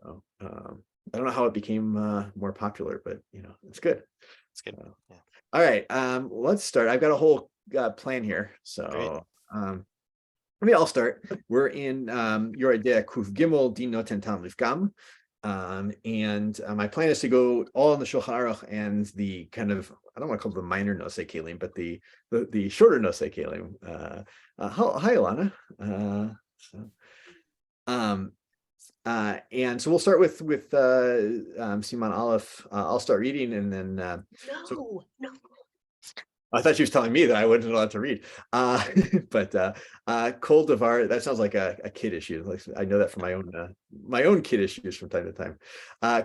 So I don't know how it became more popular, but it's good. It's good. Yeah. All right, let's start. I've got a whole plan here, Great. so maybe I'll start. We're in your idea Kuf Gimel Din Noten Tam Lifgam. And my plan is to go all in the Shulchan Aruch and the kind of, I don't want to call it the minor Nosei Kelim, but the shorter Nosei Kelim. Hi, Ilana. And so we'll start with Siman Aleph. I'll start reading, and then No. I thought she was telling me that I wasn't allowed to read. But Kol Davar, that sounds like a kid issue. Like, I know that from my own kid issues from time to time.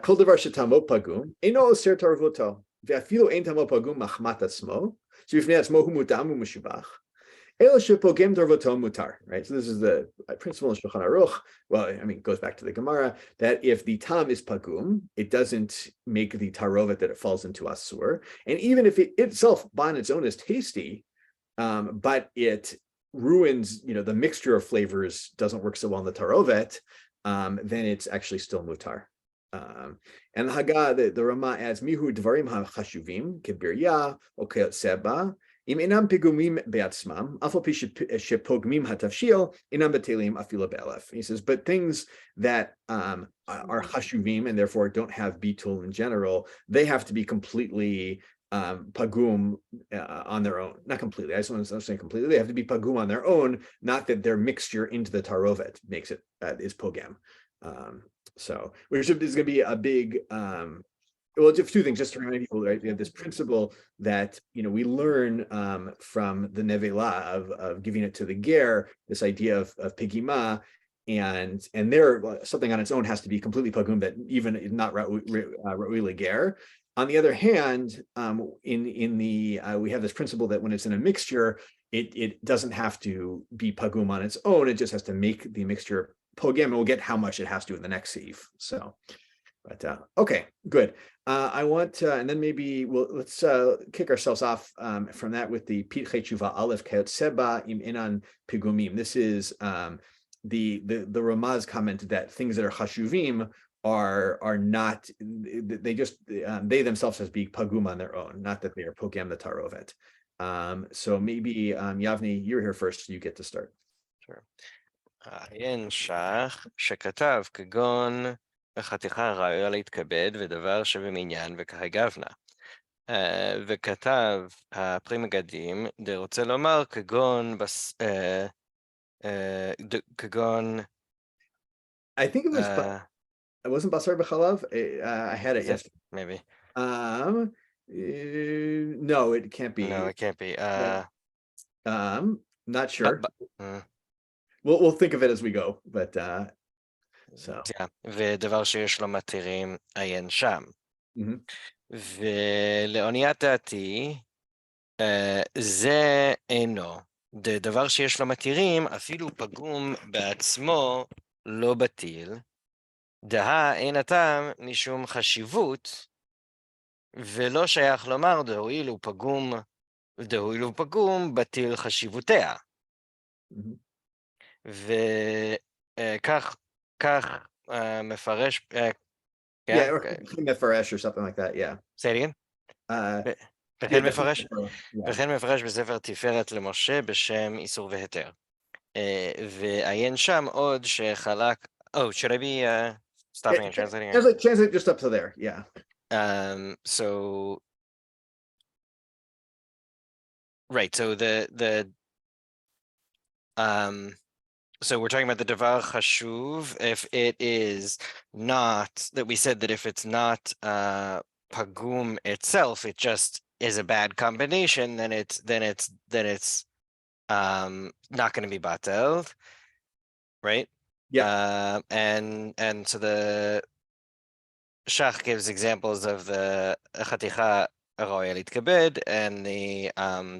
Kol Davar Shetamo Pagum, Eno Oser Tarvoto, Ve'afilo Ein Tamo Pagum Machmat Atzmo, Shebifnei Atzmo Hu Mutam Hu Meshubach. Right, so this is the principle in Shulchan Aruch. Well, I mean, it goes back to the Gemara that if the tam is pagum, it doesn't make the tarovet that it falls into asur, and even if it itself on its own is tasty, but it ruins, the mixture of flavors doesn't work so well in the tarovet, then it's actually still mutar. And the Haggah, the Rama adds mihu dvarim hachashuvim kebirya or seba. Im enam pigumim beatzmam, afal pi shepogmim hatavshil, enam betelim afilo be'elef. He says, but things that are chashuvim and therefore don't have bitul in general, they have to be completely pagum on their own. Not completely. I just want to say completely. They have to be pagum on their own. Not that their mixture into the tarovet makes it is pogam. So, which is going to be a big. Well, just two things, just to remind people, right? We have this principle that we learn from the Nevela of giving it to the ger, this idea of pigima, and there something on its own has to be completely pagum, that even not ra'ui ger. On the other hand, in the we have this principle that when it's in a mixture, it doesn't have to be pagum on its own. It just has to make the mixture pogam, and we'll get how much it has to in the next seif. So. But okay, good. I want and then maybe let's kick ourselves off from that with the Pitchei Tshuva Aleph Kayot Seba Im Inan Pigumim. This is the Ramaz comment that things that are chashuvim are not, they just they themselves as being pagum on their own, not that they are pogam the tarovet. So maybe Yavni, you're here first, so you get to start. Sure. עיין שח שכתב כגון וחתיכה ראויה להתכבד ודבר שבמניין וכהגבנה. וכתב הפרי מגדים, רוצה לומר כגון כגון I think it wasn't basar b'chalav. I had it yesterday. Maybe. No, it can't be. No, it can't be. Not sure. We'll think of it as we go, but so. Yeah, ודבר שיש לו מתירים עיין שם. ולעוניית דעתי, זה אינו. דבר שיש לו מתירים, אפילו פגום בעצמו לא בטיל. דהה אין הטעם משום חשיבות, ולא שייך לומר דהואיל הוא פגום בטיל חשיבותיה. וכך מפרש, yeah, or mefresh or something like that, yeah. Say it again? וכן מפרש בספר תפארת למשה בשם איסור והיתר. ועיין שם עוד שחלק, should I be stopping and translating? Translate just up to there, yeah. So, right, so so we're talking about the davar chashuv. If it is not, that we said that if it's not pagum itself, it just is a bad combination, then it's not going to be batel, right? Yeah. And so the Shach gives examples of the chaticha ראויה להתכבד and the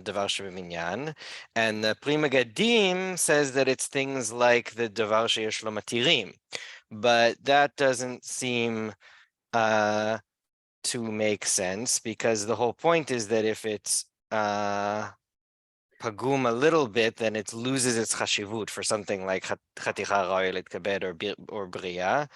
דבר שבמניין, and the Pri Megadim says that it's things like the דבר שיש לו מתירים, but that doesn't seem to make sense, because the whole point is that if it's pagum a little bit, then it loses its chashivut for something like chaticha roya litkabed or bria,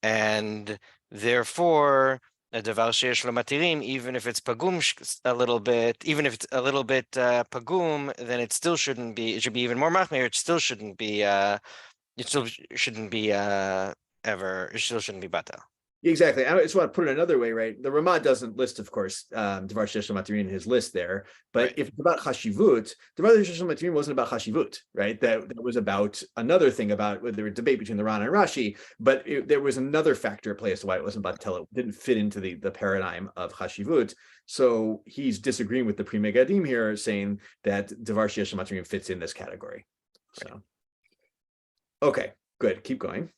and therefore a devar sheyesh lo matirim, even if it's pagum a little bit, even if it's a little bit pagum, then it still shouldn't be. It should be even more machmir. It still shouldn't be. It still shouldn't be ever. It still shouldn't be batel. Exactly. I just want to put it another way, right? The Ramah doesn't list, of course, Devar Sheyesh Matirin in his list there, but Right. if it's about Chashivut, Devar Sheyesh Matirin wasn't about Chashivut, right? That was about another thing about there was debate between the Ran and Rashi, but there was another factor at play as to why it wasn't about Tel. It didn't fit into the paradigm of Chashivut. So he's disagreeing with the Pri Megadim here, saying that Devar Sheyesh Matirin fits in this category. So, okay, good. Keep going.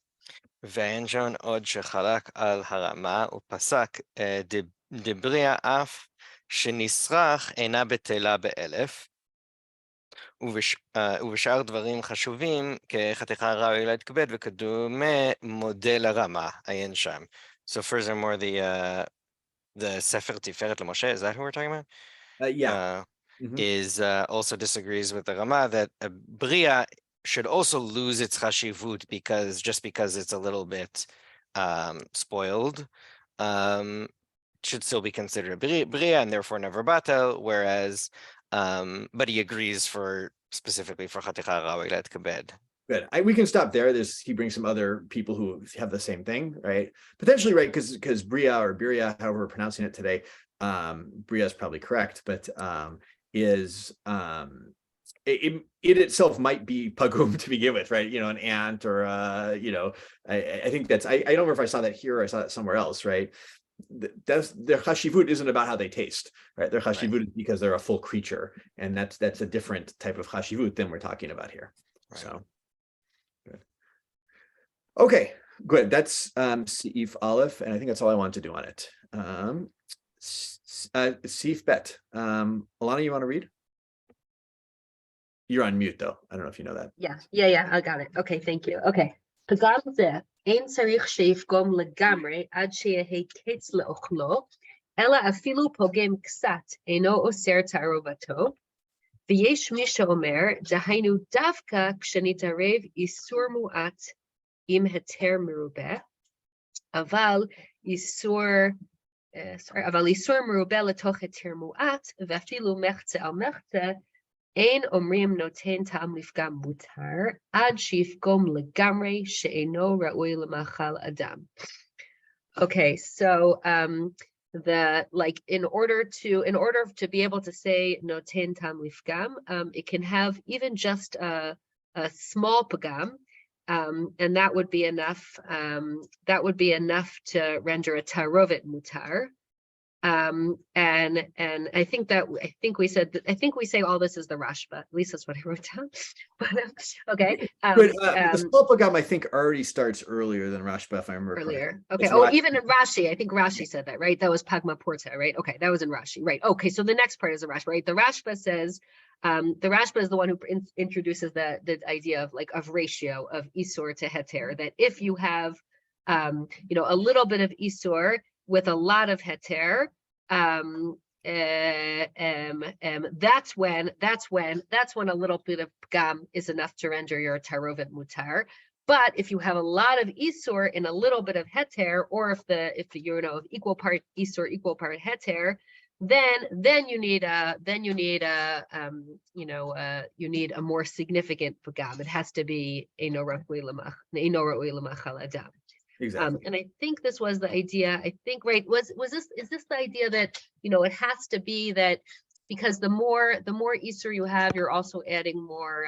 ואין שם עוד שחלק על הרמה ופסק דבריה אף שנסרח אינה בטלה באלף, ובשאר דברים חשובים כחתיכה ראוי להתכבד וכדומה מודל הרמה, עיין שם. So furthermore, the Sefer Tiferet LeMoshe, is that who we're talking about? Yeah. Is also disagrees with the Rama that Bria should also lose its chashivut because it's a little bit spoiled, should still be considered Bria and therefore never batel, whereas but he agrees specifically for Chaticha Rawi Let Kabed. Good. We can stop there. He brings some other people who have the same thing, right? Potentially, right? Because Bria or Biria, however we're pronouncing it today, Bria is probably correct, but it itself might be pagum to begin with, right? An ant or I think that's I don't remember if I saw that here or I saw that somewhere else, right? That's their chashivut isn't about how they taste, right? Their chashivut is because they're a full creature, and that's a different type of chashivut than we're talking about here. Right. So good. Okay, good. That's Seif Aleph, and I think that's all I wanted to do on it. Seif Bet. Alana, you want to read? You're on mute though. I don't know if you know that. Yeah, I got it. Okay, thank you. Okay. פגם זה, אין צריך שיפגום לגמרי עד שיהא קץ לאוכלו, אלא אפילו פוגם קצת, אינו אוסר תערובתו, ויש מי שאומר, דהיינו דווקא כשנתערב איסור מועט עם היתר מרובה, אבל איסור מרובה לתוך היתר מועט, ואפילו מחצה על מחצה, אין אומרים נותן טעם לפגם מותר, עד שיפגום לגמרי שאינו ראוי למאכל אדם. Okay, so in order to be able to say noten tam lifgam, it can have even just a small pagam, and that would be enough. That would be enough to render a tarovet mutar. And I think we say all this is the Rashba. At least that's what I wrote down. Okay. The small pagam I think already starts earlier than Rashba, if I remember earlier. Correctly. Okay. Even in Rashi, I think Rashi said that, right? That was Pagma Porta, right? Okay, that was in Rashi, right? Okay, so the next part is the Rashba, right? The Rashba says, the Rashba is the one who introduces the idea of ratio of isur to heter. That if you have, a little bit of isur with a lot of heter, that's when a little bit of pgam is enough to render your tarovet mutar. But if you have a lot of isur in a little bit of heter, or if the equal part isur, equal part heter, then you need a more significant pgam. It has to be eino ra'ui lamachal adam. Exactly. And I think this was the idea. I think, right, is this the idea that it has to be that because the more Isur you have, you're also adding more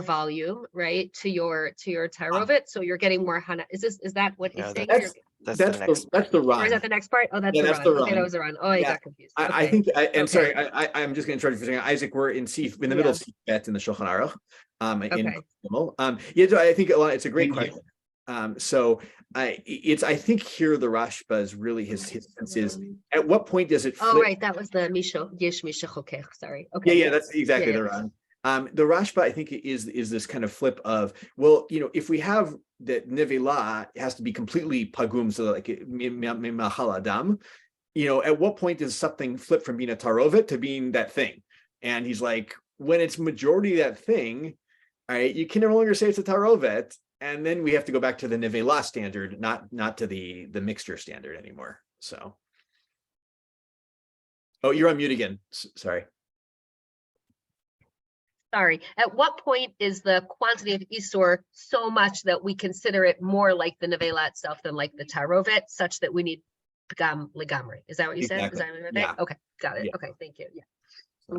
volume, right, to your Tarovet, so you're getting more Hana. Is that what he's saying? That's the run. Or is that the next part? Oh, that's the run. Okay, that was the run. Oh, I got confused. Okay. I think, sorry, I'm just going to interrupt you for a second. Isaac, we're in the middle of Seif Bet in the Shulchan Aruch. I think it's a great question. So I think here the Rashba is really his sense is at what point does it flip? Oh, right, that was the Yesh Misha Chokech. Sorry. Okay. Yeah, that's exactly the run. The Rashba, I think, is this kind of flip of, well, if we have that Nevela has to be completely pagum, so like Mimachal Adam, at what point does something flip from being a tarovet to being that thing? And he's like, when it's majority that thing, all right, you can no longer say it's a tarovet, and then we have to go back to the nevela standard, not to the mixture standard anymore. So, oh, you're on mute again. Sorry. Sorry. At what point is the quantity of isur so much that we consider it more like the nevela itself than like the tarovet, such that we need pagam legamri? Is that what you said? Is Exactly. that right? Yeah. Okay, got it. Yeah. Okay, thank you. Yeah. So,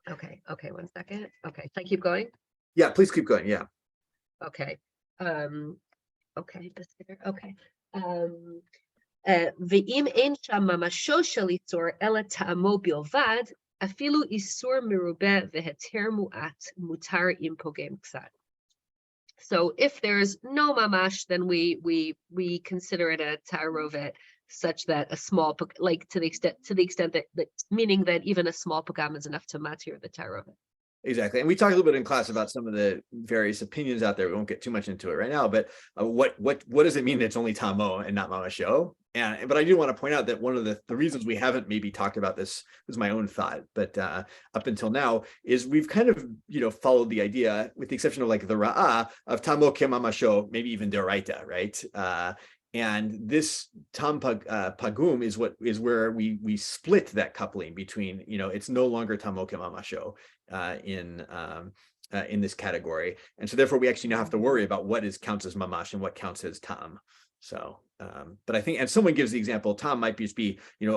Okay. Okay, 1 second. Okay, can I keep going? yeah, please keep going. Yeah. Okay. Okay, okay. ואם אין שם ממשו של איסור, אלא טעמו בלבד, אפילו איסור מרובה והיתר מועט, מותר אם פוגם קצת. So if there's no mamash, then we consider it a tarovet, such that a small, like to the extent that meaning that even a small pagam is enough to matir the tarovet. Exactly. And we talked a little bit in class about some of the various opinions out there. We won't get too much into it right now, but what does it mean that it's only tamo and not mamasho? But I do want to point out that one of the reasons we haven't maybe talked about this is my own thought, but up until now is we've kind of, followed the idea, with the exception of like the ra'ah, of tamo ke mamasho, maybe even deraita, right? And this tam pagum is where we split that coupling between, it's no longer tamo ke mamasho in this category, and so therefore we actually now have to worry about what counts as mamash and what counts as tam. So, but I think, and someone gives the example, tam might just be, you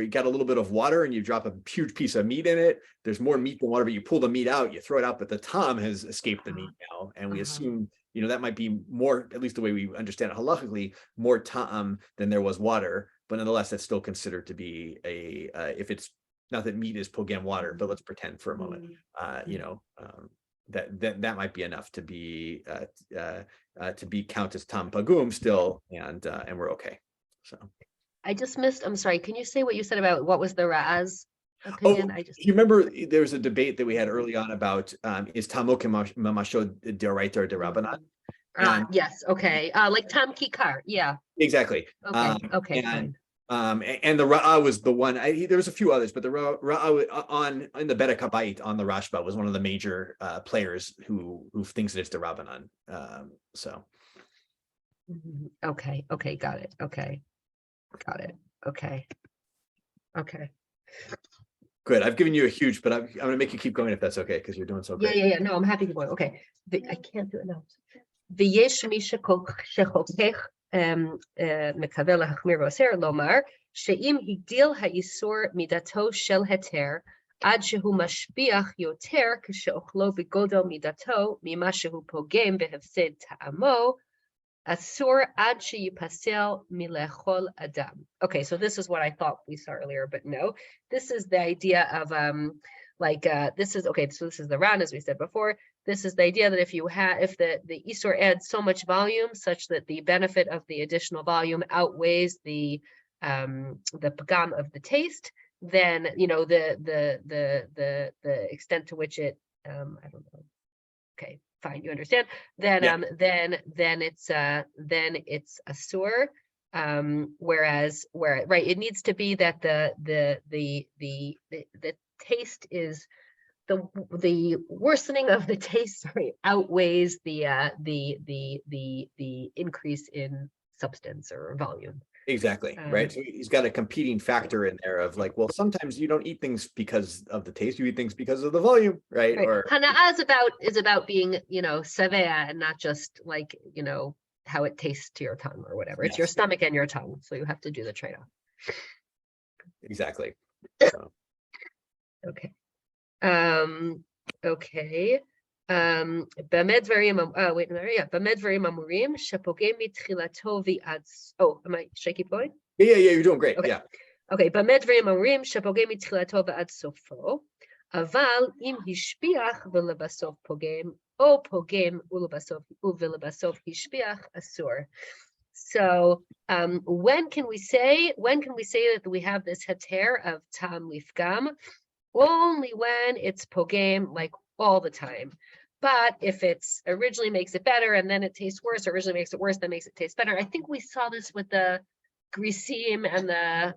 got a little bit of water and you drop a huge piece of meat in it. There's more meat than water, but you pull the meat out, you throw it out, but the tam has escaped the meat now, and we assume, that might be more, at least the way we understand it halachically, more tam than there was water, but nonetheless, that's still considered to be if it's not that meat is pogam water, but let's pretend for a moment, that might be enough to be count as tam pagum still, and we're okay. So I just missed. I'm sorry. Can you say what you said about what was the Ra'az opinion? You remember there was a debate that we had early on about is tamo ke mamasho deraita or derabanan? Yes. Okay. Like tam kikar. Yeah. Exactly. Okay. Fine. And the Ra'ah was the one. There was a few others, but the Ra'ah in the Beta Kabayit on the Rashba was one of the major players who thinks that it's the Rabbanan. So. Okay. Got it. Okay. Good. I've given you a huge, but I'm going to make you keep going if that's okay, because you're doing so great. Yeah. No, I'm happy to go. Okay. I can't do it now. ויש מי שחוכך מקווה להחמיר ואוסר לומר שאם הגדיל האיסור מידתו של היתר עד שהוא משביח יותר כשאוכלו בגודל מידתו ממה שהוא פוגם בהפסד טעמו, אסור עד שיפסל מלאכול אדם. Okay, so this is what I thought we saw earlier, but no. This is the idea of this is okay, so this is the Ran, as we said before. This is the idea that if the Isur adds so much volume such that the benefit of the additional volume outweighs the pagam of the taste, then the extent to which it I don't know. Okay, fine, you understand. Then then it's asur. Whereas it needs to be that the taste is the worsening of the taste outweighs the increase in substance or volume. Exactly, right. So he's got a competing factor in there of like, well, sometimes you don't eat things because of the taste, you eat things because of the volume, right? Or Hana'ah is about being, savea, and not just like, how it tastes to your tongue or whatever. It's your stomach and your tongue, so you have to do the trade-off. Exactly. So. Okay. Okay. במה דברים אמורים שפוגם מתחילתו ועד should I keep going? Yeah, you're doing great. Okay. Yeah. Okay, במה דברים אמורים שפוגם מתחילתו ועד סופו, אבל אם השביח ולבסוף פוגם, או פוגם ולבסוף השביח, אסור. So when can we say that we have this heter of tam lifgam? Only when it's pogam, like all the time. But if it's originally makes it better and then it tastes worse, or originally makes it worse, then makes it taste better. I think we saw this with the grisim and the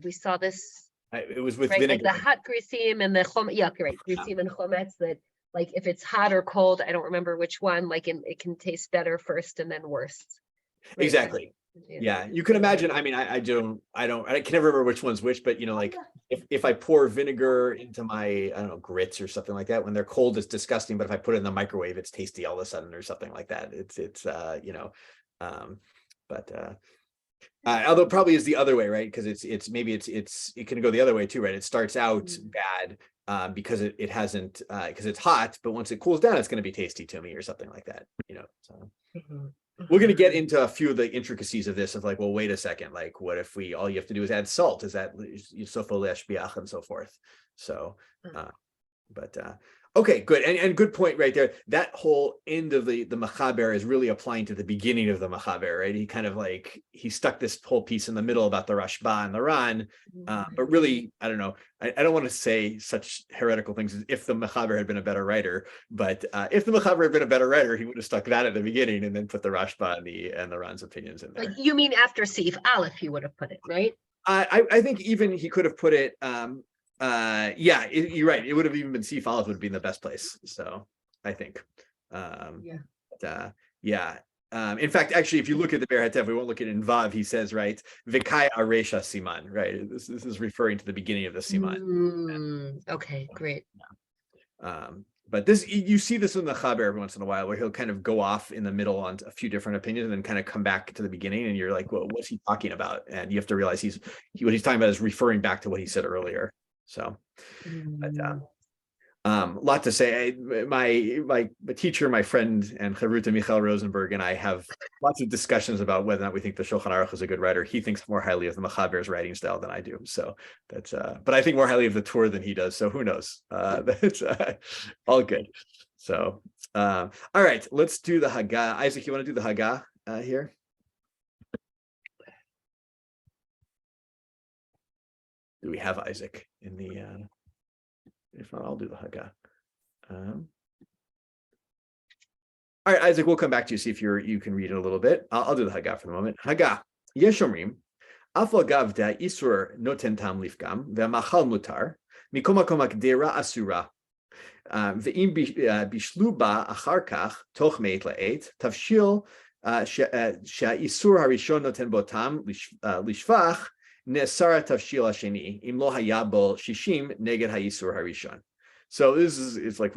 we saw this It was with right? Like vinegar. the hot grisim and the yeah, right, grisim and chometz, that like if it's hot or cold, I don't remember which one, like it can taste better first and then worse. Right? Exactly. Yeah, you can imagine. I mean, I can never remember which one's which, but like if I pour vinegar into my, I don't know, grits or something like that, when they're cold, it's disgusting. But if I put it in the microwave, it's tasty all of a sudden or something like that. But although it probably is the other way, right? Because it can go the other way too, right? It starts out bad because it hasn't because it's hot, but once it cools down, it's going to be tasty to me or something like that. So. We're going to get into a few of the intricacies of this of like, well, wait a second, like what if all you have to do is add salt? Is that sofo le'ashbiach and so forth? So, okay, good. And good point right there. That whole end of the Machaber is really applying to the beginning of the Machaber, right? He kind of like, he stuck this whole piece in the middle about the Rashba and the Ran, but really, I don't know. I don't want to say such heretical things as if the Machaber had been a better writer, but if the Machaber had been a better writer, he would have stuck that at the beginning and then put the Rashba and the Ran's opinions in there. Like you mean after Sif Aleph, he would have put it, right? I think even he could have put it, yeah, you're right. It would have even been Sif Aleph would be in the best place. So I think, yeah. In fact, actually, if you look at the Ber Hatev, we won't look at it in Vav. He says, right, Vikai Aresha Siman, right? This is referring to the beginning of the Siman. Okay, great. But this, you see this in the Chaber every once in a while, where he'll kind of go off in the middle on a few different opinions and then kind of come back to the beginning, and you're like, well, what's he talking about? And you have to realize what he's talking about is referring back to what he said earlier. So, but, lot to say. My teacher, my friend, and Charuta Michael Rosenberg and I have lots of discussions about whether or not we think the Shulchan Aruch is a good writer. He thinks more highly of the Machaber's writing style than I do. So that's, but I think more highly of the Torah than he does. So who knows? That's all good. So, all right, let's do the Haggah. Isaac, you want to do the Haggah here? Do we have Isaac in the? If not, I'll do the Haggah. All right, Isaac, we'll come back to you, see if you can read it a little bit. I'll do the Haggah for the moment. Haggah. Yeshomrim. Afal gavda isur noten tam lifgam ve'machal mutar mikom makom hakdera asura ve'im bishlu ba achar kach toch meit la'et tavshil she'isur harishon noten botam lishvach Nesara tavshil hasheni im lo hayabol shishim neged hayisur harishon. So this is, it's like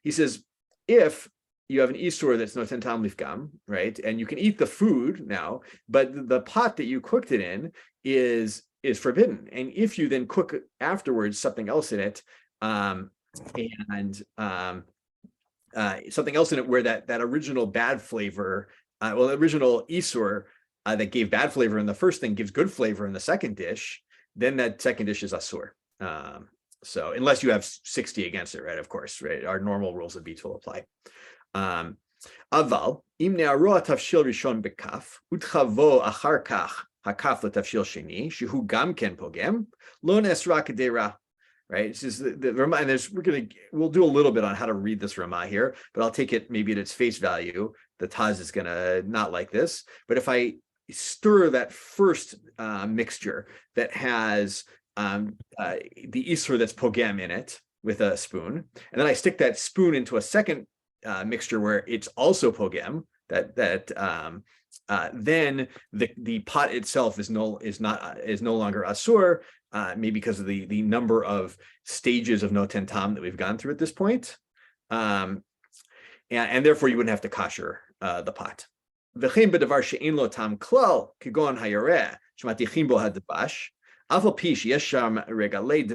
he says, if you have an isur that's noten tam lifgam, right, and you can eat the food now, but the pot that you cooked it in is forbidden, and if you then cook afterwards something else in it, something else in it where that original bad flavor, the original isur that gave bad flavor in the first thing gives good flavor in the second dish, then that second dish is asur. So unless you have 60 against it, right? Of course, right? Our normal rules of beats will apply. Aval im ne'aroa tavshil rishon bekaf utchavo achar kach hakaf letavshil sheni shehu gam ken pogem lo nesra kedera. Right. This is the Ramah, and we'll do a little bit on how to read this Ramah here, but I'll take it maybe at its face value. The Taz is gonna not like this, but if I stir that first mixture that has the isur that's pogem in it with a spoon, and then I stick that spoon into a second mixture where it's also pogem, then the pot itself is no longer asur, maybe because of the number of stages of noten tam that we've gone through at this point, and therefore you wouldn't have to kasher the pot. V'chein b'davar she'ein lo tam klal kegon hayareh shematichim bo hadbash afal pi sheyesh sham regalei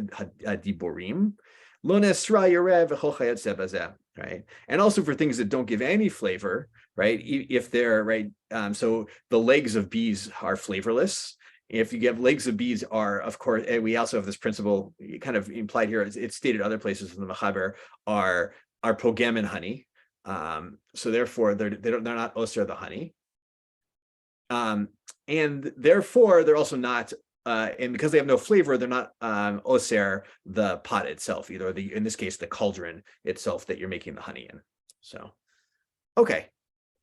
diborim lo nesra yareh v'chol chayat zeh bazeh. Right, and also for things that don't give any flavor, right? If they're right, so the legs of bees are flavorless. If you get legs of bees are, of course, and we also have this principle kind of implied here. It's stated other places in the Machaber are pogem in honey. So therefore they're not osir the honey, and therefore they're also not, and because they have no flavor, they're not osir the pot itself either. In this case, the cauldron itself that you're making the honey in. So, okay,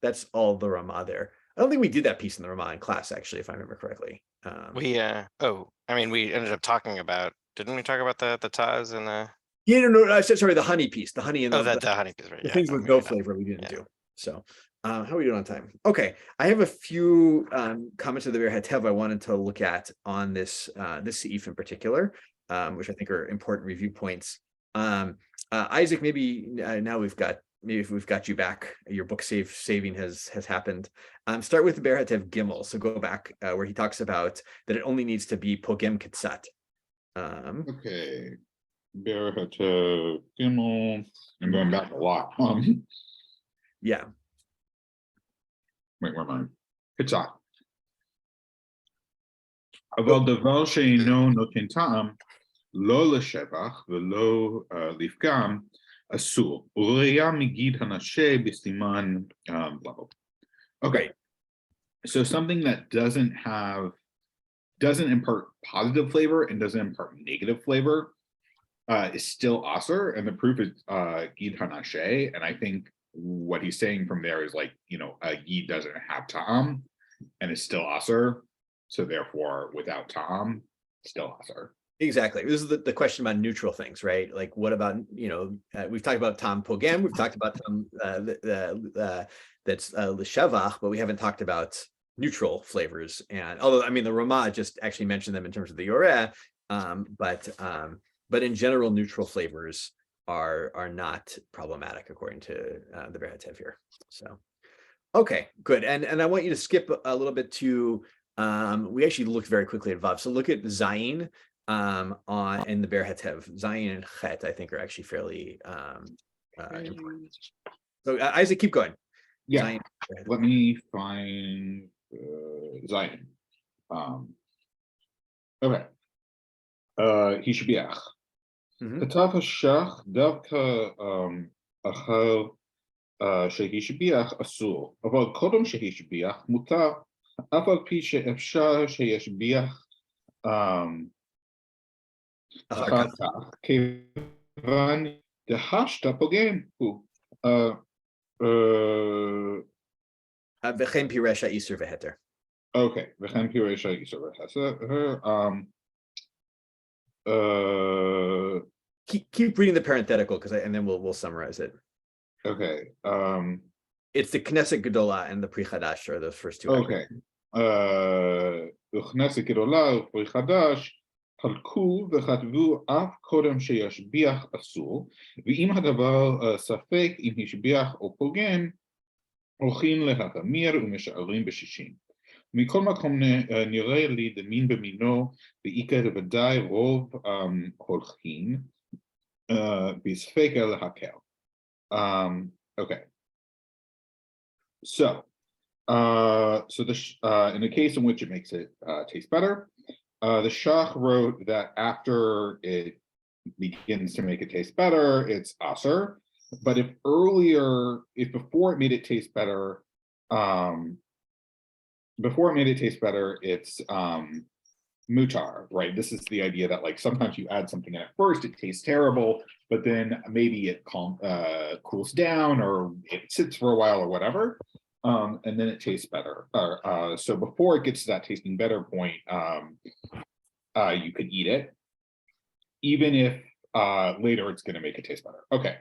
that's all the Ramah there. I don't think we did that piece in the Ramah in class, actually, if I remember correctly. We ended up talking about Didn't we talk about the Taz and the Yeah, no, sorry, the honey piece, the honey and the honey piece, right? the Yeah, things no, with maybe no not. flavor we didn't Yeah. do. So how are we doing on time? Okay, I have a few comments of the Be'er Hatev I wanted to look at on this this seif in particular, which I think are important review points. Isaac, maybe now maybe if we've got you back, your book saving has happened. Start with the Be'er Hatev Gimel. So go back where he talks about that it only needs to be pogem ketzat. Okay. Be'er Hatev Gimel. I'm going back a lot. Yeah. Wait, where am I? Ketzat. אבל דבר שאינו נותן טעם, לא לשבח ולא לפגם, אסור. וראיה מגיד הנשה בסימן blah, blah. Okay. So something that doesn't impart positive flavor and doesn't impart negative flavor is still aser, and the proof is gid hanashe. And I think what he's saying from there is like, a gid doesn't have ta'am and it's still aser, so therefore without ta'am, still aser. Exactly. This is the question about neutral things, right? Like, what about, we've talked about tam pogem, we've talked about tam that's l'shavach, but we haven't talked about neutral flavors. And although, I mean, the Ramah just actually mentioned them in terms of the yoreh, but in general, neutral flavors are not problematic according to the Be'er Hatev here. So, okay, good. And I want you to skip a little bit to, we actually looked very quickly at Vav. So look at Zayin. In the Be'er Hatev, Zayin and Chet, I think, are actually fairly important. So Isaac, keep going. Yeah, Zayin, let me find Zayin. Okay. Hishbiach. כתב השח דווקא אחר שהשביח אסור, אבל קודם שהשביח מותר, אף על פי שאפשר שישביח אחר כך, כיוון דהשת פוגם הוא. וכן פירש האיסור והיתר. Okay, וכן פירש האיסור והיתר. Keep reading the parenthetical and then we'll summarize it. Okay. It's the Knesset Gedola and the Pri Chadash are the first two. Okay. Knesset Gedola ופרי חדש חלקו וכתבו אף קודם שישביח אסור, ואם הדבר ספק אם השביח או פוגם, הולכים להחמיר ומשארים ב60. מכל מקום נראה לי דמין במינו, בעיקר ודאי רוב הולכים בספק להקל. Okay. So this in the case in which it makes it taste better, the Shach wrote that after it begins to make it taste better, it's aser. But if before it made it taste better, it's mutar, right? This is the idea that like sometimes you add something and at first it tastes terrible, but then maybe it cools down or it sits for a while or whatever, and then it tastes better. So before it gets to that tasting better point, you could eat it, even if later it's going to make it taste better. Okay,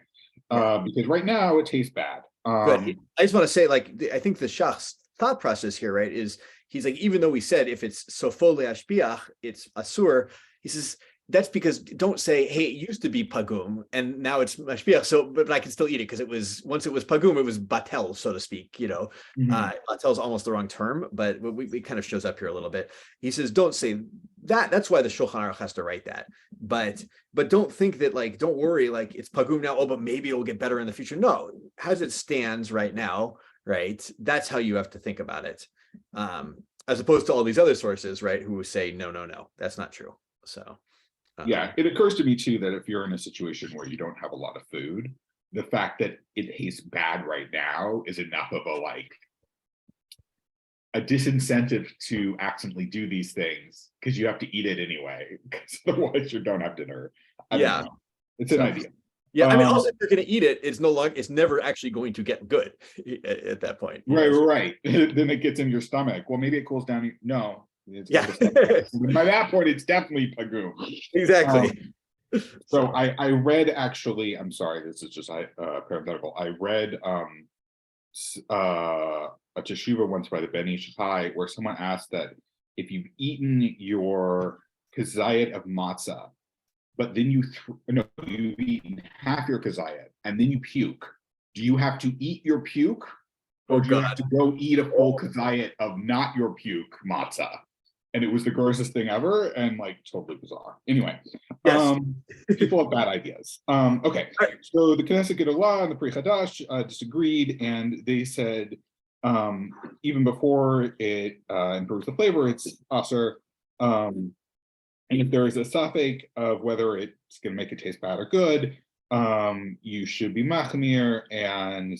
because right now it tastes bad. Good. I just want to say, like, I think the Shach's thought process here, right, is he's like, even though we said if it's sofo le'ashbiach, it's asur, he says that's because don't say, hey, it used to be pagum and now it's mashbiach, so but I can still eat it because it was once it was pagum, it was batel, so to speak, batel is almost the wrong term, but it kind of shows up here a little bit. He says don't say that. That's why the Shulchan Aruch has to write that, but don't think that, like, don't worry, like it's pagum now, but maybe it will get better in the future. No, as it stands right now, right, that's how you have to think about it, as opposed to all these other sources, right, who say no, that's not true. So yeah, it occurs to me too that if you're in a situation where you don't have a lot of food, the fact that it tastes bad right now is enough of a disincentive to accidentally do these things because you have to eat it anyway, because otherwise you don't have dinner. I don't know. It's an idea. Yeah, I mean, also if you're going to eat it, it's never actually going to get good at that point. Right. Then it gets in your stomach. Well, maybe it cools down. No, It's Yeah. by that point, it's definitely pagum. Exactly. So I read, actually, I'm sorry, this is just parenthetical. I read a teshuva once by the Ben Ish Chai where someone asked that if you've eaten your kazayat of matzah, but then you've eaten half your kazayat and then you puke, do you have to eat your puke, or do you have to go eat a full kazayat of not your puke matzah? And it was the grossest thing ever, and like totally bizarre. Anyway, Yes. people have bad ideas. Okay, so the Knesset Gedolah and the Pri Chadash disagreed, and they said even before it improves the flavor, it's aser. And if there is a suffix of whether it's going to make it taste bad or good, you should be machmir and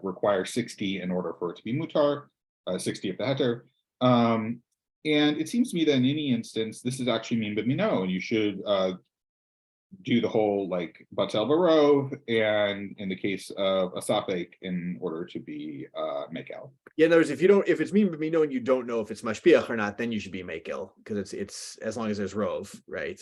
require 60 in order for it to be mutar, 60 of the heter. And it seems to me that in any instance, this is actually min b'mino, and you should do the whole like batel varov, and in the case of a safek, in order to be mekel. Yeah, in other words, if it's min b'mino and you don't know if it's mashpiach or not, then you should be mekel, because it's as long as there's rov, right?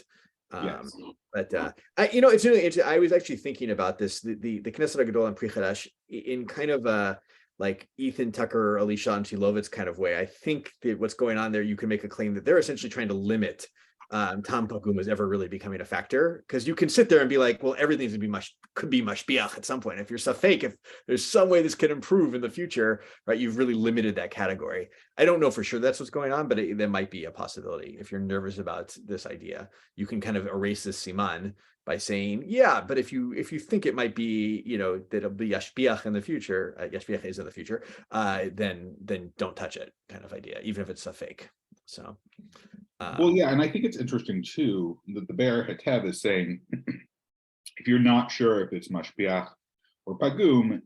Yes. But it's really interesting. I was actually thinking about this, the Knesset Gedolah and Pri Chadash in kind of a like Ethan Tucker, Alicia and Chilovitz kind of way. I think that what's going on there, you can make a claim that they're essentially trying to limit Tam Pagum as ever really becoming a factor, because you can sit there and be like, well, everything's could be mashpiach at some point. If you're safek, if there's some way this could improve in the future, right? You've really limited that category. I don't know for sure that's what's going on, but there might be a possibility. If you're nervous about this idea, you can kind of erase this siman by saying, yeah, but if you think it might be, that it'll be yashpiach in the future, yashpiach is in the future, then don't touch it, kind of idea, even if it's a fake. So, well, yeah, and I think it's interesting too that the Be'er Hetev is saying if you're not sure if it's mashpiach or pagum,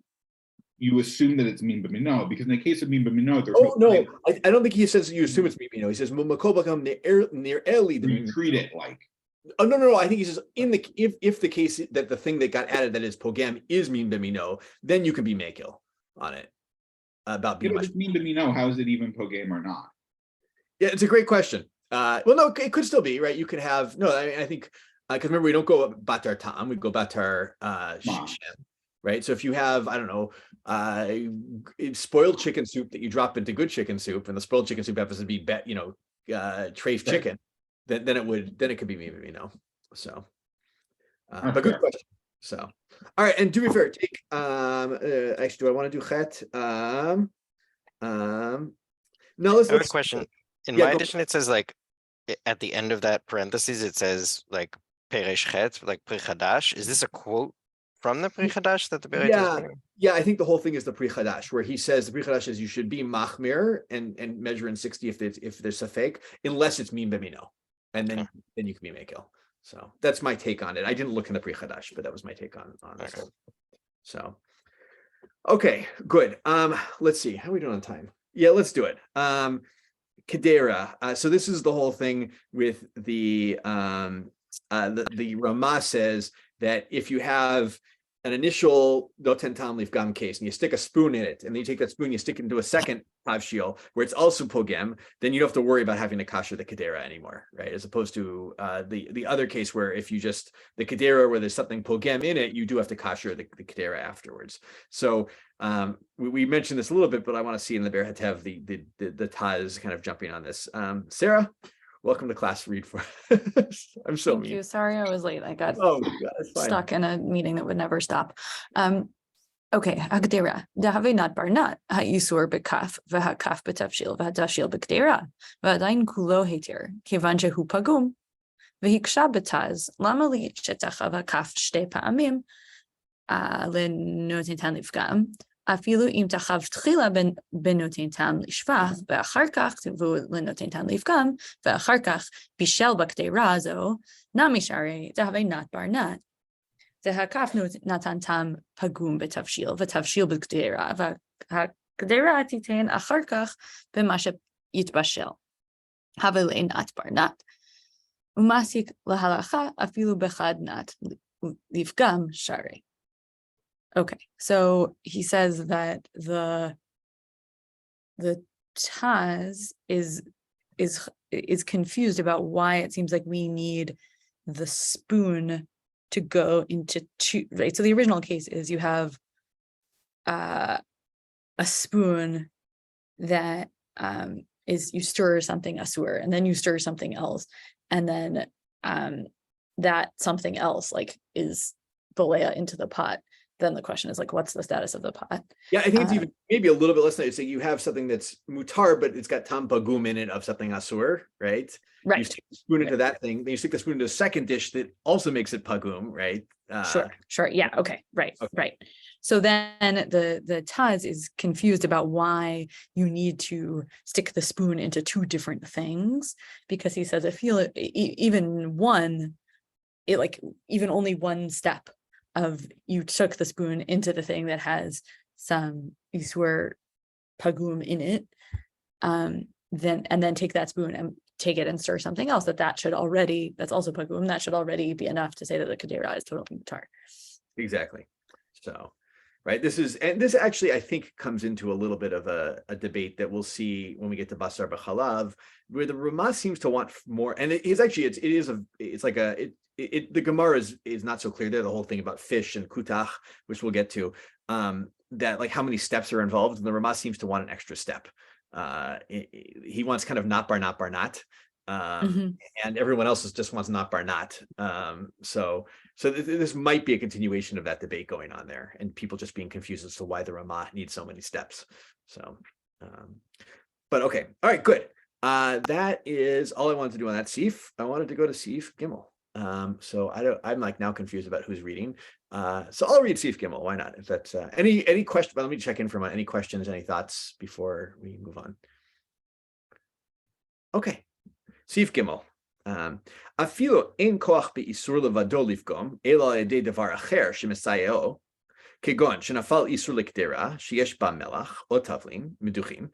you assume that it's min b'mino, because in the case of min b'mino, there's no, I don't think he says you assume it's min b'mino. He says mumakobakam near eli. You treat it like. Oh no! I think he says if the case that the thing that got added that is pogam is min b'mino, then you can be makil on it. About being min b'mino, how is it even pogam or not? Yeah, it's a great question. Well, no, it could still be, right? You could have I think because remember we don't go batar tam, we go batar shem, right? So if you have I don't know spoiled chicken soup that you drop into good chicken soup, and the spoiled chicken soup happens to be treif chicken. Then it could be me, So, but good question. So, all right, and to be fair, take actually, do I want to do chet? No, let's. I have a question. In my edition, it says like at the end of that parentheses, it says like peresh chet, like Pri Chadash. Is this a quote from the Pri Chadash that the Bereit is? Yeah, I think the whole thing is the Pri Chadash, where he says the Pri Chadash is you should be machmir and measure in 60 if there's a fake, unless it's min b'mino. And then you can be mekel. So that's my take on it. I didn't look in the Pri Chadash, but that was my take on this. So, okay, good. Let's see. How are we doing on time? Yeah, let's do it. Kedera. So this is the whole thing with the Ramah says that if you have an initial noten tam leaf gam case and you stick a spoon in it, and then you take that spoon, you stick it into a second tavshil where it's also pogem, then you don't have to worry about having to kasher the kedera anymore, right? As opposed to the other case where if you just the kedera where there's something pogem in it, you do have to kasher the kedera afterwards. So we mentioned this a little bit, but I want to see in the Be'er Hetev the Taz kind of jumping on this. Sarah, welcome to class. Read for us. I'm so Thank mean. you. Sorry, I was late. I got stuck in a meeting that would never stop. Okay, Hagdera. Dahavenat barnat ha'isur bekaf v'hakaf betavshil v'hatavshil bekdera v'adain kulo heter kivan shehu pagum v'hiksha betaz lama li'shetacha v'hakaf shte pa'amim lenoten lifgam אפילו אם תחב תחילה בנותן טעם לשפך, ואחר כך תבוא לנותן טעם לפגם, ואחר כך בישל בקדרה הזו, נמי שהרי דהווה נת בר נת. דהקף נתן טעם פגום בתבשיל, ותבשיל בקדרה, והקדרה תיתן אחר כך במה שיתבשל. הווה לאין נת בר נת. ומסיק להלכה אפילו בחד נת לפגם שהרי. Okay, so he says that the Taz is is confused about why it seems like we need the spoon to go into two, right? So the original case is you have a spoon that is, you stir something asur, and then you stir something else, and then that something else like is bolea into the pot. Then the question is like, what's the status of the pot? Yeah, I think it's even maybe a little bit less than that. So you have something that's mutar, but it's got tam pagum in it of something asur, right? You Right. stick the spoon into that thing, then you stick the spoon into a second dish that also makes it pagum, right? Sure. Yeah. Okay. Right. Okay. Right. So then the Taz is confused about why you need to stick the spoon into two different things, because he says, I feel even one, it like even only one step of you took the spoon into the thing that has some isur pagum in it, then take that spoon and take it and stir something else that's also pagum, that should already be enough to say that the kedera is totally mutar. Exactly. So, right. This actually, I think, comes into a little bit of a debate that we'll see when we get to Basar B'Chalav, where the Ramah seems to want more. And the Gemara is not so clear there. The whole thing about fish and kutach, which we'll get to, that like how many steps are involved, and the Ramah seems to want an extra step. He wants kind of not bar not. And everyone else just wants not bar not. So this might be a continuation of that debate going on there, and people just being confused as to why the Ramah needs so many steps. So, but okay, all right, good. That is all I wanted to do on that Sif. I wanted to go to Sif Gimel. So I'm like now confused about who's reading. So I'll read Sif Gimel. Why not? If that's any question, but let me check in for any questions, any thoughts before we move on. Okay. Sif Gimel. Afilo ein koach be'isur levado lifgom, ela ede davar acher shemesayeo, kegon shenafal isur likdera, sheyesh ba melach, o tavlin, meduchim.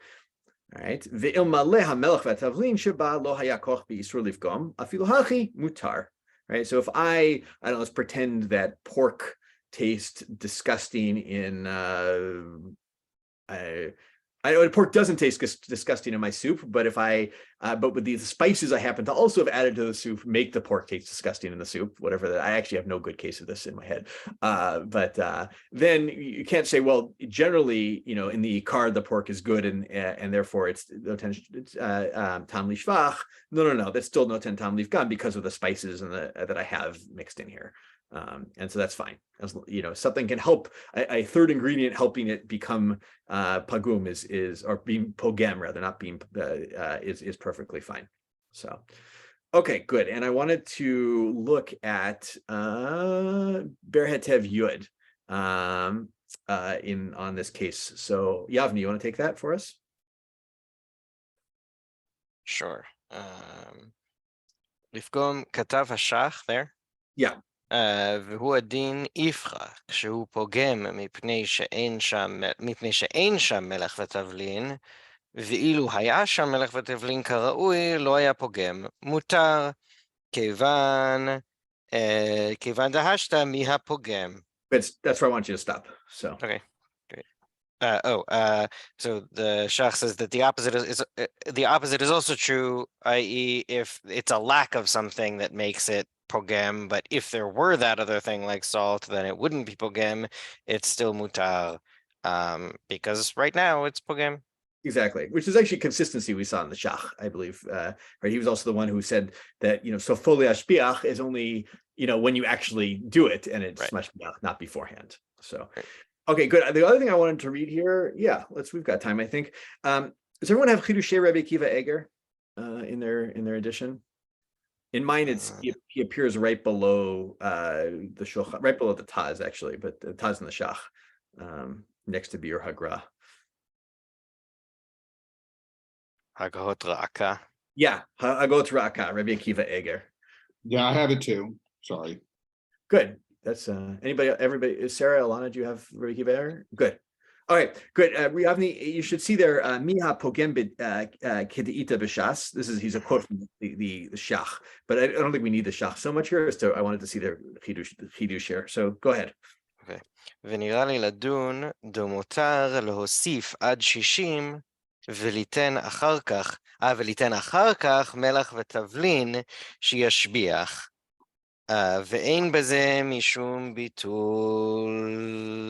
All right. Ve'ilmale hamelach v'tavlin sheba lo haya koach be'isur lifgom, afilo hachi mutar. Right. So if I don't know, let's pretend that pork tastes disgusting in I know pork doesn't taste disgusting in my soup, but but with the spices I happen to also have added to the soup make the pork taste disgusting in the soup, whatever that. I actually have no good case of this in my head. But then you can't say, well, generally, in the card, the pork is good and therefore it's tam lishvach. No, that's still noten tam lifgam because of the spices and that I have mixed in here. And so that's fine. As something can help a third ingredient helping it become pagum is or being pogem rather, not being is perfectly fine. So okay, good. And I wanted to look at Berhetev Yud on this case. So Yavni, you want to take that for us? Sure. Lifgom katav hashach there. Yeah. והוא הדין איפכה, כשהוא פוגם מפני שאין שם מלח ותבלין, ואילו היה שם מלח ותבלין כראוי, לא היה פוגם. מותר, כיוון דהשת מהפוגם. That's where I want you to stop. So Okay, great. So the Shach says that the opposite is also true, i.e., if it's a lack of something that makes it pogem, but if there were that other thing like salt, then it wouldn't be pogem. It's still mutar, because right now it's pogem. Exactly, which is actually consistency we saw in the Shach, I believe. Right, he was also the one who said that sofoli ashpiach is only when you actually do it, and it's shmash biach, not beforehand. So, okay, good. The other thing I wanted to read here, we've got time, I think. Does everyone have Chidushei Rabbi Akiva Eger in their edition? In mine, he appears right below the shulchan, right below the Taz actually, but the Taz and the Shach, next to Biur Hagra. Hagahot Raka. Yeah, Hagahot Raka, Rabbi Akiva Eger. Yeah, I have it too. Sorry. Good. That's everybody. Sarah, Alana, do you have Rabbi Akiva Eger? Good. All right, good. Riavni, you should see there, Miha Pogem Kedeita B'Shas. He's a quote from the Shach, but I don't think we need the Shach so much here. So I wanted to see their Chidush here. So go ahead. Okay. ונראה לי לדון דו מותר להוסיף עד 60 וליתן אחר כך מלח ותבלין שישביח. ואין בזה משום ביטול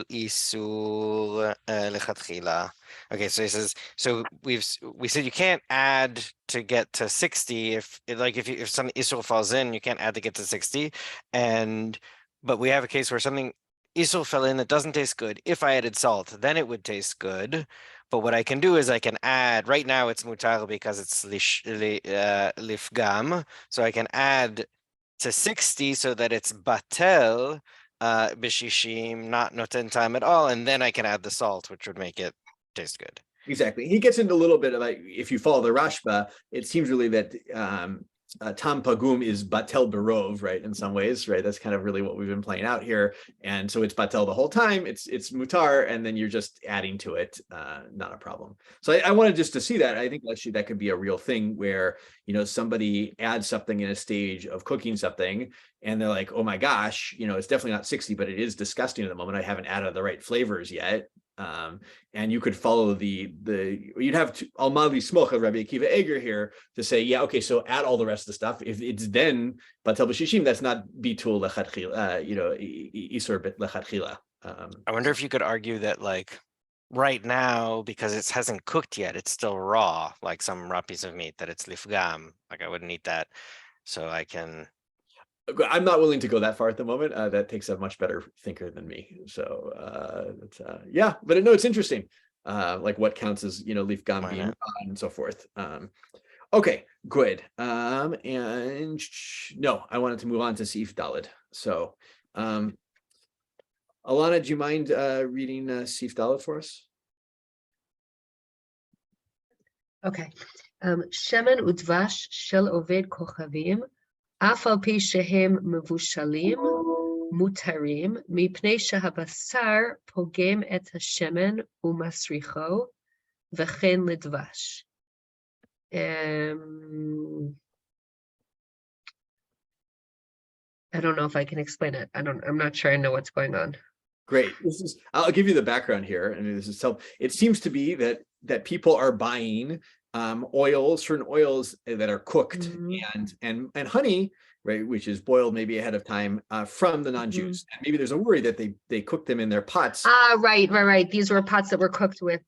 איסור לכתחילה. Okay, so he says, so we said you can't add to get to 60 if some isur falls in, you can't add to get to 60. But we have a case where something isur fell in that doesn't taste good. If I added salt, then it would taste good. But what I can do is I can add, right now it's mutar because it's lifgam. So I can add to 60 so that it's batel b'shishim, not noten tam at all, and then I can add the salt, which would make it taste good. Exactly. He gets into a little bit of like, if you follow the Rashba, it seems really that tam pagum is batel berov, right? In some ways, right? That's kind of really what we've been playing out here. And so it's batel the whole time. It's mutar, and then you're just adding to it. Not a problem. So I wanted just to see that. I think actually that could be a real thing where, you know, somebody adds something in a stage of cooking something, and they're like, oh my gosh, you know, it's definitely not 60, but it is disgusting at the moment. I haven't added the right flavors yet. And you could follow you'd have Almali Smocha of Rabbi Akiva Eger here to say, yeah, okay, so add all the rest of the stuff. If it's then Batel B'Shishim, that's not Bitul Lechatchila, you know, Isur Lechatchila. I wonder if you could argue that, like, right now, because it hasn't cooked yet, it's still raw, like some raw piece of meat, that it's lifgam. Like, I wouldn't eat that. So I can. I'm not willing to go that far at the moment. That takes a much better thinker than me. So yeah, but no, it's interesting. Like what counts as, you know, lifgam being and so forth. Okay, good. And no, I wanted to move on to Sif Dalid. So Alana, do you mind reading Sif Dalid for us? Okay. Shemen udvash shel oved kochavim. אף על פי שהם מבושלים, מותרים, מפני שהבשר פוגם את השמן ומסריחו, וכן לדבש. I don't know if I can explain it. I'm not sure I know what's going on. Great. I'll give you the background here. And this is it seems to be that people are buying certain oils that are cooked and honey, right, which is boiled maybe ahead of time from the non-Jews. And maybe there's a worry that they cook them in their pots. Right. These were pots that were cooked with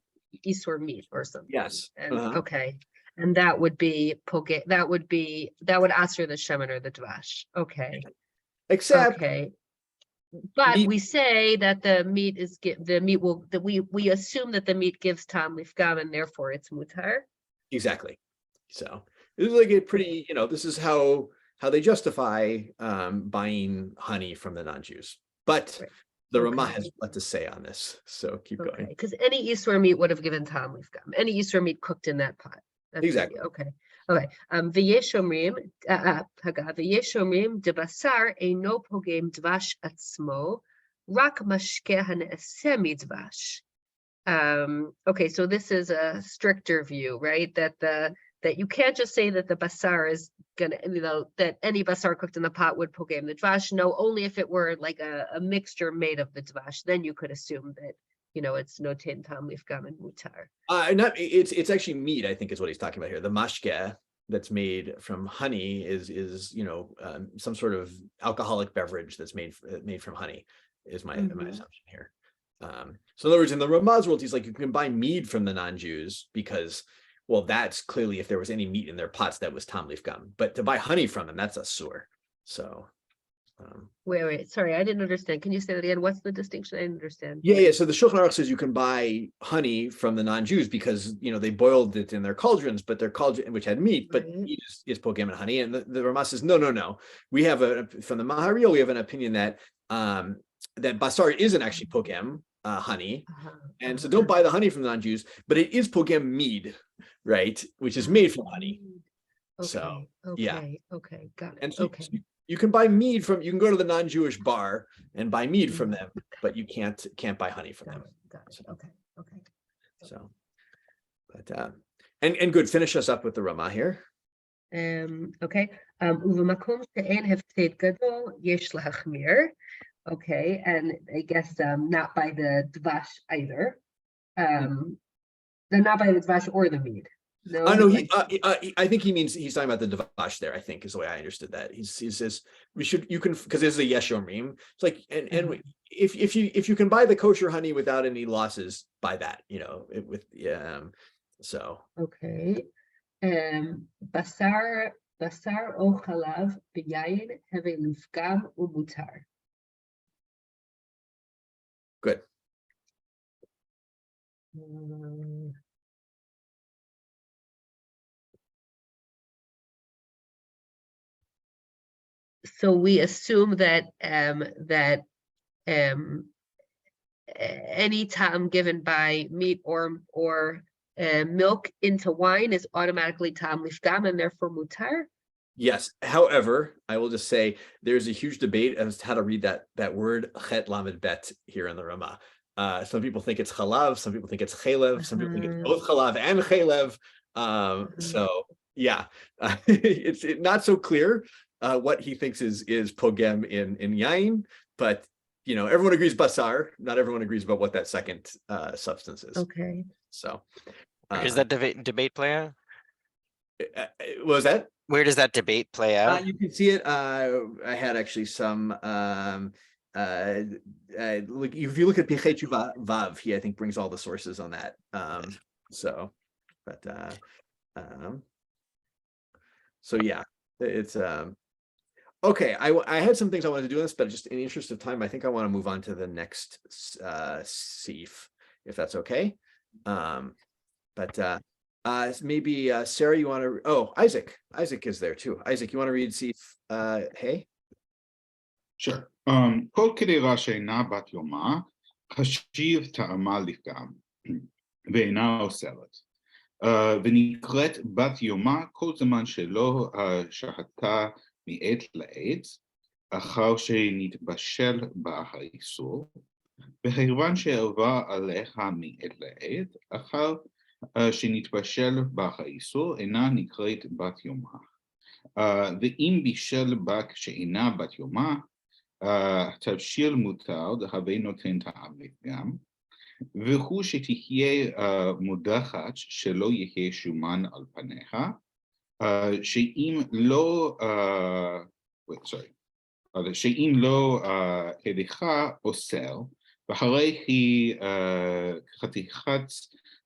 isur meat or something. Yes. And okay. And that would be that would answer the shemen or the dvash. Okay. Except but we say that the meat we assume that the meat gives tam lifgam and therefore it's mutar. Exactly. So this is like a pretty, you know, this is how they justify buying honey from the non-Jews. But the Ramah has what to say on this. So keep going. Because any isur meat would have given tam lifgam. Any isur meat cooked in that pot. That's exactly. Okay. V'yesh omrim debasar eino pogem dvash atzmo rak mashke hane'aseh midvash. Okay, so this is a stricter view, right? That you can't just say that the basar is gonna, you know, that any basar cooked in the pot would pogem the dvash. No, only if it were like a mixture made of the dvash, then you could assume that, you know, it's noten tam lifgam and mutar. It's actually meat, I think is what he's talking about here. The mashke that's made from honey is you know, some sort of alcoholic beverage that's made from honey is my assumption here. So in other words, in the Ramah's world, he's like, you can buy mead from the non-Jews because, well, that's clearly if there was any meat in their pots that was tam lifgam. But to buy honey from them, that's a sur. So wait, sorry, I didn't understand. Can you say that again? What's the distinction? I didn't understand. Yeah. So the Shulchan Aruch says you can buy honey from the non-Jews because, you know, they boiled it in their cauldrons, but their cauldron, which had meat, but meat is pogem and honey. And the Ramah says, no. We have from the Maharil, we have an opinion that that basar isn't actually pogem honey. And so don't buy the honey from the non-Jews, but it is pogem mead, right? Which is made from honey. Okay, got it. And so you can buy mead from, you can go to the non-Jewish bar and buy mead from them, but you can't buy honey from them. Got it. So, Okay. So, but and good, finish us up with the Ramah here. Okay. Uv'makom she'en hefsed gadol yesh lahachmir. Okay, and I guess not by the dvash either. They're not by the dvash or the mead. No, I know like- I think he means he's talking about the devash there. I think is the way I understood that. He says you can because this is a yesh omrim. It's like and if you can buy the kosher honey without any losses, buy that. So okay. Basar o chalav b'yayin heve lufgam umutar. good. So we assume that any tam given by meat or milk into wine is automatically tam lifgam and therefore mutar. Yes. However, I will just say there's a huge debate as to how to read that word chet lamed bet here in the Rama. Some people think it's chalav, some people think it's chalev, some people think it's both chalav and chalev. So yeah, it's not so clear what he thinks is pogem in yain, but everyone agrees basar. Not everyone agrees about what that second substance is. Okay. So Where does that debate play out? what was that? Where does that debate play out? You can see it. I had actually some. Like if you look at Pichei Tshuva Vav, he I think brings all the sources on that. So yeah, it's okay. I had some things I wanted to do on this, but just in the interest of time, I think I want to move on to the next Sif, if that's okay. Maybe Sarah, you want to? Isaac is there too. Isaac, you want to read Sif? Hey. Sure. כל קדרה שאינה בת יומה, חשיב טעמה לפגם, ואינה אוסרת. ונקראת בת יומה כל זמן שלא שחטה מעת לעת, אחר שנתבשל בה האיסור, וכיוון שעבר עליך מעת לעת, אחר שנתבשל בה האיסור, אינה נקראת בת יומה. ואם בישל בה כשאינה בת יומה, תבשיל מותר, דהווה נותן טעם לפגם, והוא שתהיה מודחת שלא יהיה שומן על פניה, שאם לא הליכה אוסר, ואחרי היא חתיכת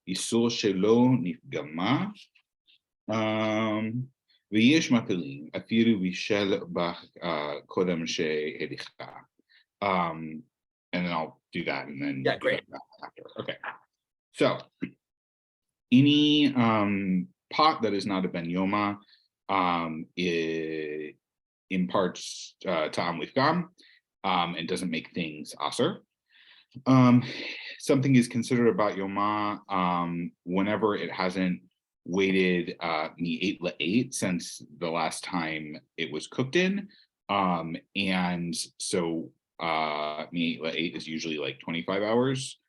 איסור שלא נפגמה, ויש מפילים, אפילו בישל בה קודם שהליכה. And then I'll do that and then great. After. Okay. So any pot that is not a ben yoma imparts ta'am lifgam and doesn't make things aser. Something is considered about yoma whenever it hasn't waited mi 8 la-8 since the last time it was cooked in, and so mi 8 la-8 is usually like 25 hours.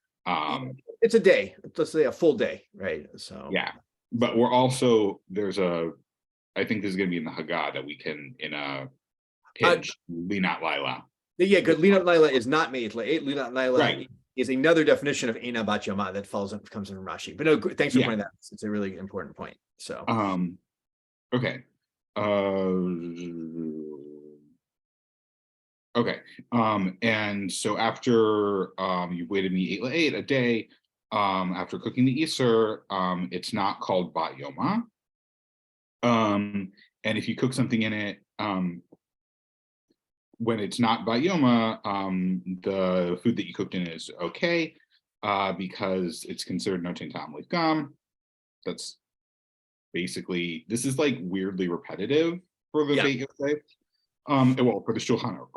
It's a day. Let's say a full day, right? So yeah, but we're also I think this is going to be in the Haggah that we can in a pinch linat laila. Yeah, good. Linat laila is not mi 8 la-8. Linat laila Right. is another definition of eina bat yoma that comes in Rashi. But no, thanks for pointing that out. It's a really important point. So okay. Okay. And so after you've waited me 8 la-8 a day, after cooking the Easter, it's not called bat yoma. And if you cook something in it, when it's not bat yoma, the food that you cooked in is okay, because it's considered noten ta'am lifgam. That's basically, this is like weirdly repetitive for the Beit Yosef, well, for the Shulchan Aruch.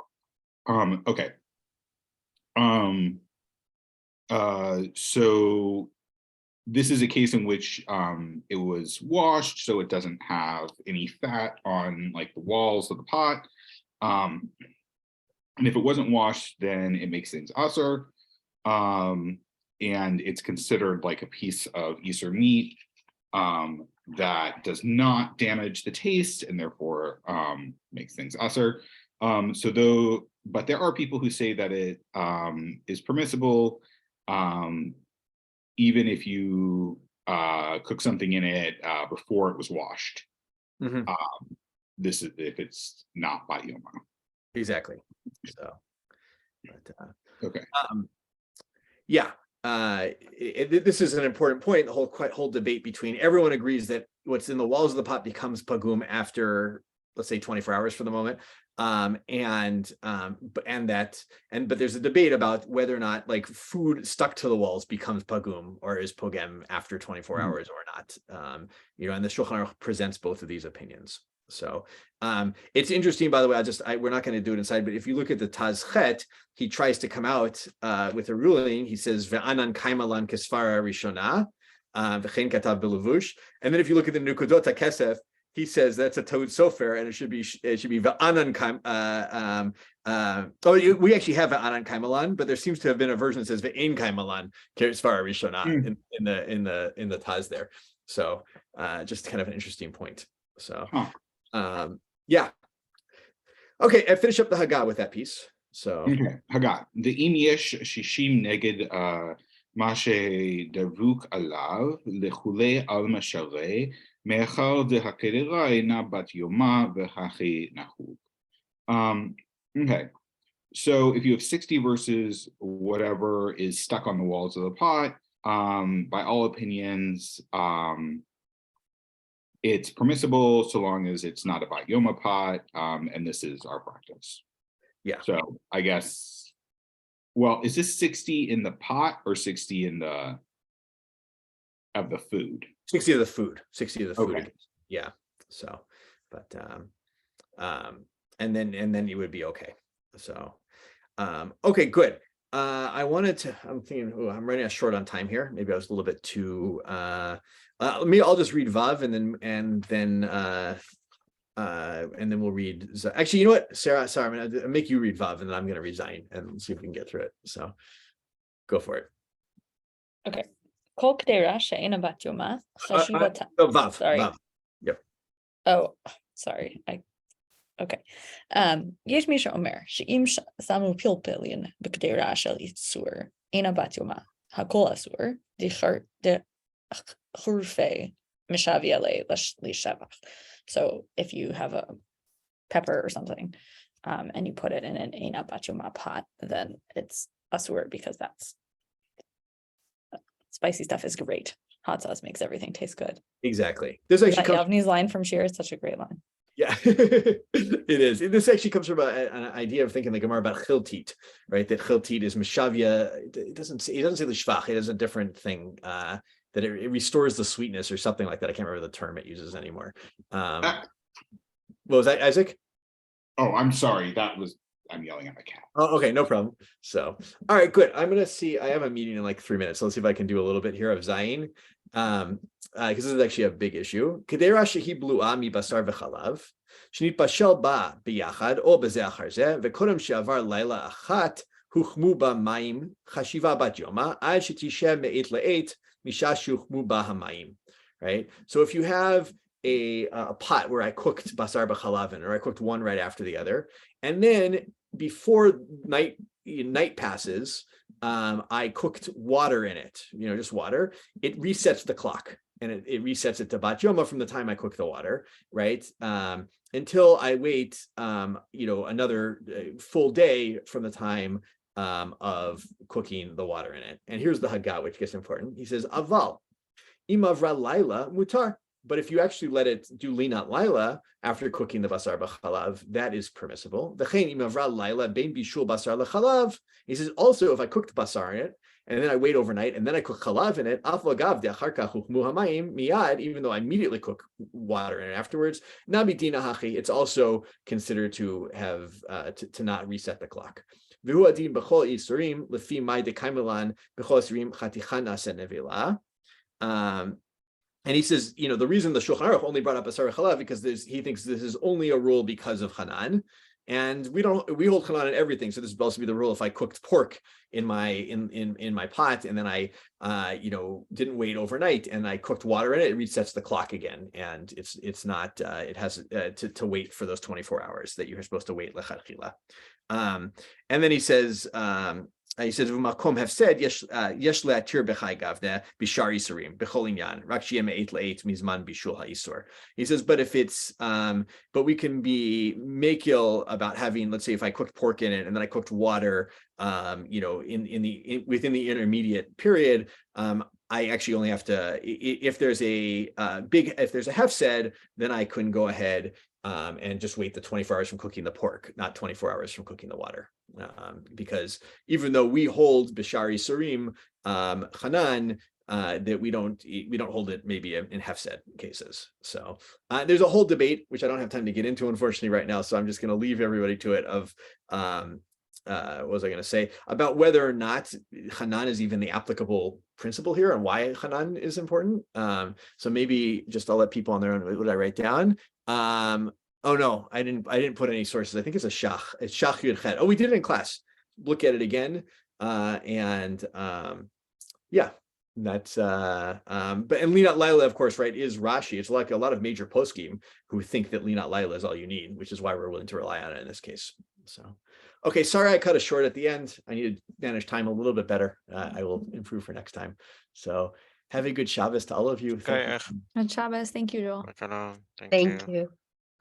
Okay. So this is a case in which it was washed, so it doesn't have any fat on like the walls of the pot. And if it wasn't washed, then it makes things aser. And it's considered like a piece of Easter meat that does not damage the taste and therefore makes things aser. But there are people who say that it is permissible, even if you cook something in it before it was washed. Mhm. This is if it's not by Yoma. Exactly. So, but, Okay. yeah, this is an important point. The whole debate between everyone agrees that what's in the walls of the pot becomes pagum after, let's say, 24 hours for the moment. But there's a debate about whether or not like food stuck to the walls becomes pagum or is pogem after 24 hours or not. And the Shulchan Aruch presents both of these opinions. So it's interesting, by the way, we're not going to do it inside, but if you look at the Taz Chet, he tries to come out with a ruling. He says, Ve'anan kaimalan kesfara rishona, v'chein katav belevush. And then if you look at the Nukudot HaKesef, he says that's a Toad Sofer, and it should be Ve'anan kaim. We actually have Ve'anan kaimalan, but there seems to have been a version that says Ve'ein kaimalan kesfara rishona in the Taz there. So just kind of an interesting point. So. Yeah. Okay, I finish up the Haggah with that piece. So okay, Haggah. The im yesh shishim neged mashe davuk alav lechule al mashareh me'achar dehakedera ena bat yoma v'hachi nahug. Okay, so if you have 60 verses, whatever is stuck on the walls of the pot, by all opinions, it's permissible so long as it's not a bat yoma pot, and this is our practice. Yeah. So I guess, well, is this 60 in the pot or 60 in the of the food? 60 of the food. 60 of the food. Okay. Yeah. So, but and then you would be okay. So, okay, good. I'm thinking, I'm running out short on time here. Maybe I was a little bit too. I'll just read Vav and then we'll read. Actually, you know what, Sarah? Sorry, I'm gonna make you read Vav, and then I'm gonna resign and see if we can get through it. So, go for it. Okay. Kol k'deira she'ena bat yoma chashivata. Vav. Sorry. Vav. Yep. Oh, sorry. Okay. יש מי שאומר שאם שמו פלפלים בקדירה של איסור אינה בת יומה, הכל אסור, דחורפי משווה לשבח. So if you have a pepper or something, and you put it in an eina bat yoma pot, then it's asur because that's spicy stuff is great. Hot sauce makes everything taste good. Exactly. This actually comes. Yavni's line from Shir is such a great line. Yeah, it is. This actually comes from an idea of thinking the Gemara about chiltit, right? That chiltit is mishavia. It doesn't say the shvach. It has a different thing that it restores the sweetness or something like that. I can't remember the term it uses anymore. What was that, Isaac? Oh, I'm sorry. I'm yelling at my cat. Oh, okay, no problem. So, all right, good. I'm gonna see. I have a meeting in like 3 minutes. So let's see if I can do a little bit here of Zayin, because this is actually a big issue. Kedera shehi blua mi basar v'chalav, shnit bashel ba biyachad o b'zeh achar zeh, v'kodem she'avar laila achat huchmu ba mayim chashiva bat yoma ad shetishem me'et le'et misha shuchmu ba hamayim. Right. So if you have a pot where I cooked basar b'chalav in, or I cooked one right after the other, and then before night passes, I cooked water in it, just water. It resets the clock, and it resets it to bat yoma from the time I cook the water, right? Until I wait, another full day from the time of cooking the water in it. And here's the Haggah, which gets important. He says, Aval, imavra laila mutar. But if you actually let it do linat laila after cooking the basar b'chalav, that is permissible. V'chein imavra laila bein bishul basar lechalav. He says also if I cooked basar in it and then I wait overnight and then I cook chalav in it, af lagav de'achar kach huchmu hamayim miyad, even though I immediately cook water in it afterwards, nabi dina hachi. It's also considered to have to not reset the clock. V'hu adin b'chol isurim lefi mai dekaimelan b'chol isurim chaticha nase nevela. And he says, the reason the Shulchan Aruch only brought up Basar Chalav because he thinks this is only a rule because of Hanan, and we hold Hanan in everything. So this is supposed to be the rule. If I cooked pork in my pot and then I didn't wait overnight and I cooked water in it, it resets the clock again, and it's not it has to wait for those 24 hours that you're supposed to wait lechatchila. And then he says he says, "V'makom have said yesh le'atir b'chai gavne b'shar yisarim b'chol inyan rak sheyeh me'et le'et mizman bishul ha'isur." He says, but if it's but we can be makil about having, let's say, if I cooked pork in it and then I cooked water, you know, within the intermediate period, I actually only have to, if there's a hefsed, then I couldn't go ahead and just wait the 24 hours from cooking the pork, not 24 hours from cooking the water. Because even though we hold Bishari Surim, Hanan, that we don't hold it maybe in hefsed cases. So there's a whole debate, which I don't have time to get into, unfortunately, right now. So I'm just going to leave everybody to it of, what was I going to say about whether or not Hanan is even the applicable principle here and why Hanan is important. So maybe just I'll let people on their own. What did I write down? Oh no, I didn't put any sources. I think it's a Shach. It's Shach Yud Chet. Oh, we did it in class. Look at it again. Yeah, that's but and Linat Laila, of course, right, is Rashi. It's like a lot of major poskim who think that Linat Laila is all you need, which is why we're willing to rely on it in this case. So okay, sorry I cut it short at the end. I need to manage time a little bit better. I will improve for next time. So have a good Shabbos to all of you. Okay. Good Shabbos. Thank you, Joel. Shalom. Thank you.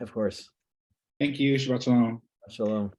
Of course. Thank you. Shabbat shalom. Shalom.